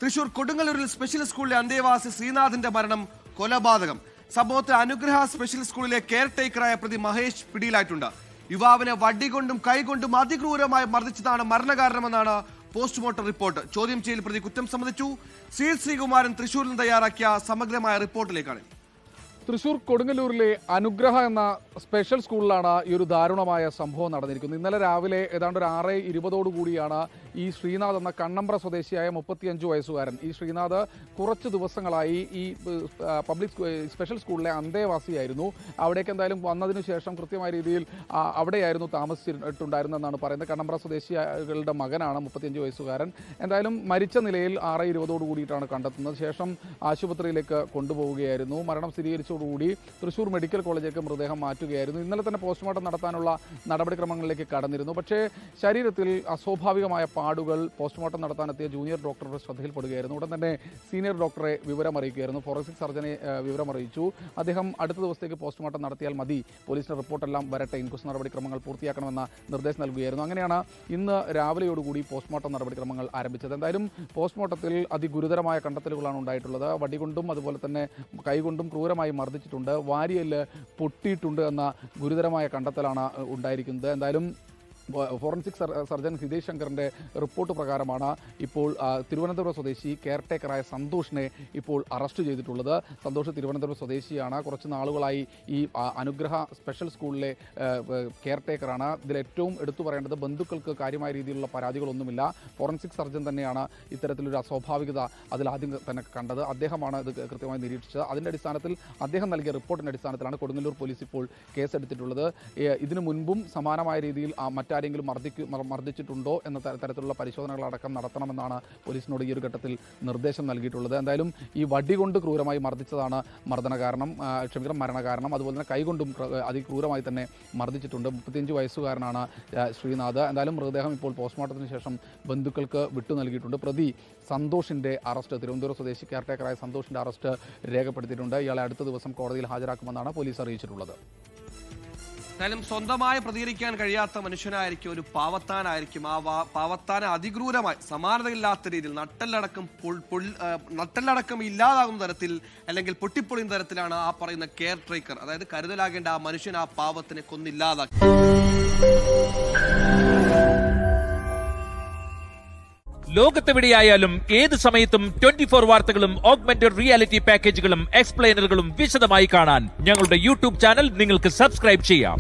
തൃശൂർ കൊടുങ്ങല്ലൂരിൽ സ്പെഷ്യൽ സ്കൂളിലെ അന്തേവാസി ശ്രീനാഥിന്റെ മരണം കൊലപാതകം. സംഭവത്തിൽ അനുഗ്രഹ സ്പെഷ്യൽ സ്കൂളിലെ കെയർ ടേക്കറായ പ്രതി മഹേഷ് പിടിയിലായിട്ടുണ്ട്. യുവാവിനെ വടികൊണ്ടും കൈകൊണ്ടും അതിക്രൂരമായി മർദ്ദിച്ചതാണ് മരണകാരണമെന്നാണ് പോസ്റ്റ്മോർട്ടം റിപ്പോർട്ട്. ചോദ്യം ചെയ്യൽ പ്രതി കുറ്റം സമ്മതിച്ചു. ശ്രീകുമാരൻ തൃശൂരിൽ തയ്യാറാക്കിയ സമഗ്രമായ റിപ്പോർട്ടിലേക്കാണ്. തൃശൂർ കൊടുങ്ങല്ലൂരിലെ അനുഗ്രഹ എന്ന സ്പെഷ്യൽ സ്കൂളിലാണ് ഈ ഒരു ദാരുണമായ സംഭവം നടന്നിരിക്കുന്നത്. ഇന്നലെ രാവിലെ ഏതാണ്ട് ഒരു 6:20 കൂടിയാണ് ഈ ശ്രീനാഥ് എന്ന കണ്ണമ്പ്ര സ്വദേശിയായ 35 വയസ്സുകാരൻ. ഈ ശ്രീനാഥ് കുറച്ച് ദിവസങ്ങളായി ഈ സ്പെഷ്യൽ സ്കൂളിലെ അന്തേവാസിയായിരുന്നു. അവിടേക്ക് എന്തായാലും വന്നതിന് ശേഷം കൃത്യമായ രീതിയിൽ അവിടെയായിരുന്നു താമസിച്ചിട്ടുണ്ടായിരുന്നെന്നാണ് പറയുന്നത്. കണ്ണമ്പ്ര സ്വദേശികളുടെ മകനാണ് 35 വയസ്സുകാരൻ. എന്തായാലും മരിച്ച നിലയിൽ 6:20 കൂടിയിട്ടാണ് കണ്ടെത്തുന്നത്. ശേഷം ആശുപത്രിയിലേക്ക് കൊണ്ടുപോവുകയായിരുന്നു. മരണം സ്ഥിരീകരിച്ചതോടുകൂടി തൃശൂർ മെഡിക്കൽ കോളേജിലേക്ക് മൃതദേഹം മാറ്റുകയായിരുന്നു. ഇന്നലെ തന്നെ പോസ്റ്റ്മോർട്ടം നടത്താനുള്ള നടപടിക്രമങ്ങളിലേക്ക് കടന്നിരുന്നു. പക്ഷേ ശരീരത്തിൽ അസ്വാഭാവികമായ പാടുകൾ പോസ്റ്റ്മോർട്ടം നടത്താനെത്തിയ ജൂനിയർ ഡോക്ടറുടെ ശ്രദ്ധയിൽപ്പെടുകയായിരുന്നു. ഉടൻ തന്നെ സീനിയർ ഡോക്ടറെ വിവരമറിയിക്കുകയായിരുന്നു. ഫോറൻസിക് സർജനെ വിവരമറിയിച്ചു. അദ്ദേഹം അടുത്ത ദിവസത്തേക്ക് പോസ്റ്റ്മോർട്ടം നടത്തിയാൽ മതി, പോലീസിന്റെ റിപ്പോർട്ടെല്ലാം വരട്ടെ, ഇൻക്വസ്റ്റ് നടപടിക്രമങ്ങൾ പൂർത്തിയാക്കണമെന്ന നിർദ്ദേശം നൽകുകയായിരുന്നു. അങ്ങനെയാണ് ഇന്ന് രാവിലെയോടുകൂടി പോസ്റ്റ്മോർട്ടം നടപടിക്രമങ്ങൾ ആരംഭിച്ചത്. എന്തായാലും പോസ്റ്റ്മോർട്ടത്തിൽ അതിഗുരുതരമായ കണ്ടെത്തലുകളാണ് ഉണ്ടായിട്ടുള്ളത്. വടികൊണ്ടും അതുപോലെ തന്നെ കൈകൊണ്ടും ക്രൂരമായി മർദ്ദിച്ചിട്ടുണ്ട്, വാരിയെല്ല് പൊട്ടിയിട്ടുണ്ട് എന്ന ഗുരുതരമായ കണ്ടെത്തലാണ് ഉണ്ടായിരിക്കുന്നത്. എന്തായാലും ഫോറൻസിക് സർജൻ ഹിതേഷ് ശങ്കറിൻ്റെ റിപ്പോർട്ട് പ്രകാരമാണ് ഇപ്പോൾ തിരുവനന്തപുരം സ്വദേശി കെയർ ടേക്കറായ സന്തോഷിനെ ഇപ്പോൾ അറസ്റ്റ് ചെയ്തിട്ടുള്ളത്. സന്തോഷ് തിരുവനന്തപുരം സ്വദേശിയാണ്. കുറച്ച് നാളുകളായി ഈ അനുഗ്രഹ സ്പെഷ്യൽ സ്കൂളിലെ കെയർ ടേക്കറാണ്. ഇതിലേറ്റവും എടുത്തു പറയേണ്ടത് ബന്ധുക്കൾക്ക് കാര്യമായ രീതിയിലുള്ള പരാതികളൊന്നുമില്ല. ഫോറൻസിക് സർജൻ തന്നെയാണ് ഇത്തരത്തിലൊരു അസ്വാഭാവികത അതിലാദ്യം തന്നെ കണ്ടത്. അദ്ദേഹമാണ് ഇത് കൃത്യമായി നിരീക്ഷിച്ചത്. അതിൻ്റെ അടിസ്ഥാനത്തിൽ അദ്ദേഹം നൽകിയ റിപ്പോർട്ടിൻ്റെ അടിസ്ഥാനത്തിലാണ് കൊടുങ്ങല്ലൂർ പോലീസ് ഇപ്പോൾ കേസെടുത്തിട്ടുള്ളത്. ഇതിനു മുൻപും സമാനമായ രീതിയിൽ മറ്റാരെങ്കിലും മർദ്ദിച്ചിട്ടുണ്ടോ എന്ന തരത്തിലുള്ള പരിശോധനകളടക്കം നടത്തണമെന്നാണ് പോലീസിനോട് ഈ ഒരു ഘട്ടത്തിൽ നിർദ്ദേശം നൽകിയിട്ടുള്ളത്. എന്തായാലും ഈ വടി കൊണ്ട് ക്രൂരമായി മർദ്ദിച്ചതാണ് മരണകാരണം. അതുപോലെ തന്നെ കൈകൊണ്ടും അതിക്രൂരമായി തന്നെ മർദ്ദിച്ചിട്ടുണ്ട്. 35 വയസ്സുകാരനാണ് ശ്രീനാഥ്. എന്തായാലും മൃതദേഹം ഇപ്പോൾ പോസ്റ്റ്മോർട്ടത്തിന് ശേഷം ബന്ധുക്കൾക്ക് വിട്ടു നൽകിയിട്ടുണ്ട്. പ്രതി സന്തോഷിൻ്റെ അറസ്റ്റ്, തിരുവനന്തപുരം സ്വദേശി കെയർ ടേക്കറായ സന്തോഷിൻ്റെ അറസ്റ്റ് രേഖപ്പെടുത്തിയിട്ടുണ്ട്. ഇയാളെ അടുത്ത ദിവസം കോടതിയിൽ ഹാജരാക്കുമെന്നാണ് പോലീസ് അറിയിച്ചിട്ടുള്ളത്. എന്തായാലും സ്വന്തമായി പ്രതികരിക്കാൻ കഴിയാത്ത മനുഷ്യനായിരിക്കും, ഒരു പാവത്താനായിരിക്കും. ആ പാവത്താനെ അതിക്രൂരമായി സമാനതയില്ലാത്ത രീതിയിൽ നട്ടല്ലടക്കം ഇല്ലാതാകുന്ന തരത്തിൽ അല്ലെങ്കിൽ പൊട്ടിപ്പൊളിയുന്ന തരത്തിലാണ് ആ പറയുന്ന കെയർ ടേക്കർ, അതായത് കരുതലാകേണ്ട ആ മനുഷ്യൻ ആ പാവത്തിനെ കൊന്നില്ലാതാക്കി. ലോകത്തെവിടെയായാലും ഏത് സമയത്തും 24 വാർത്തകളും ഓഗ്മെന്റഡ് റിയാലിറ്റി പാക്കേജുകളും എക്സ്പ്ലെയിനറുകളും വിശദമായി കാണാൻ ഞങ്ങളുടെ യൂട്യൂബ് ചാനൽ നിങ്ങൾക്ക് സബ്സ്ക്രൈബ് ചെയ്യാം.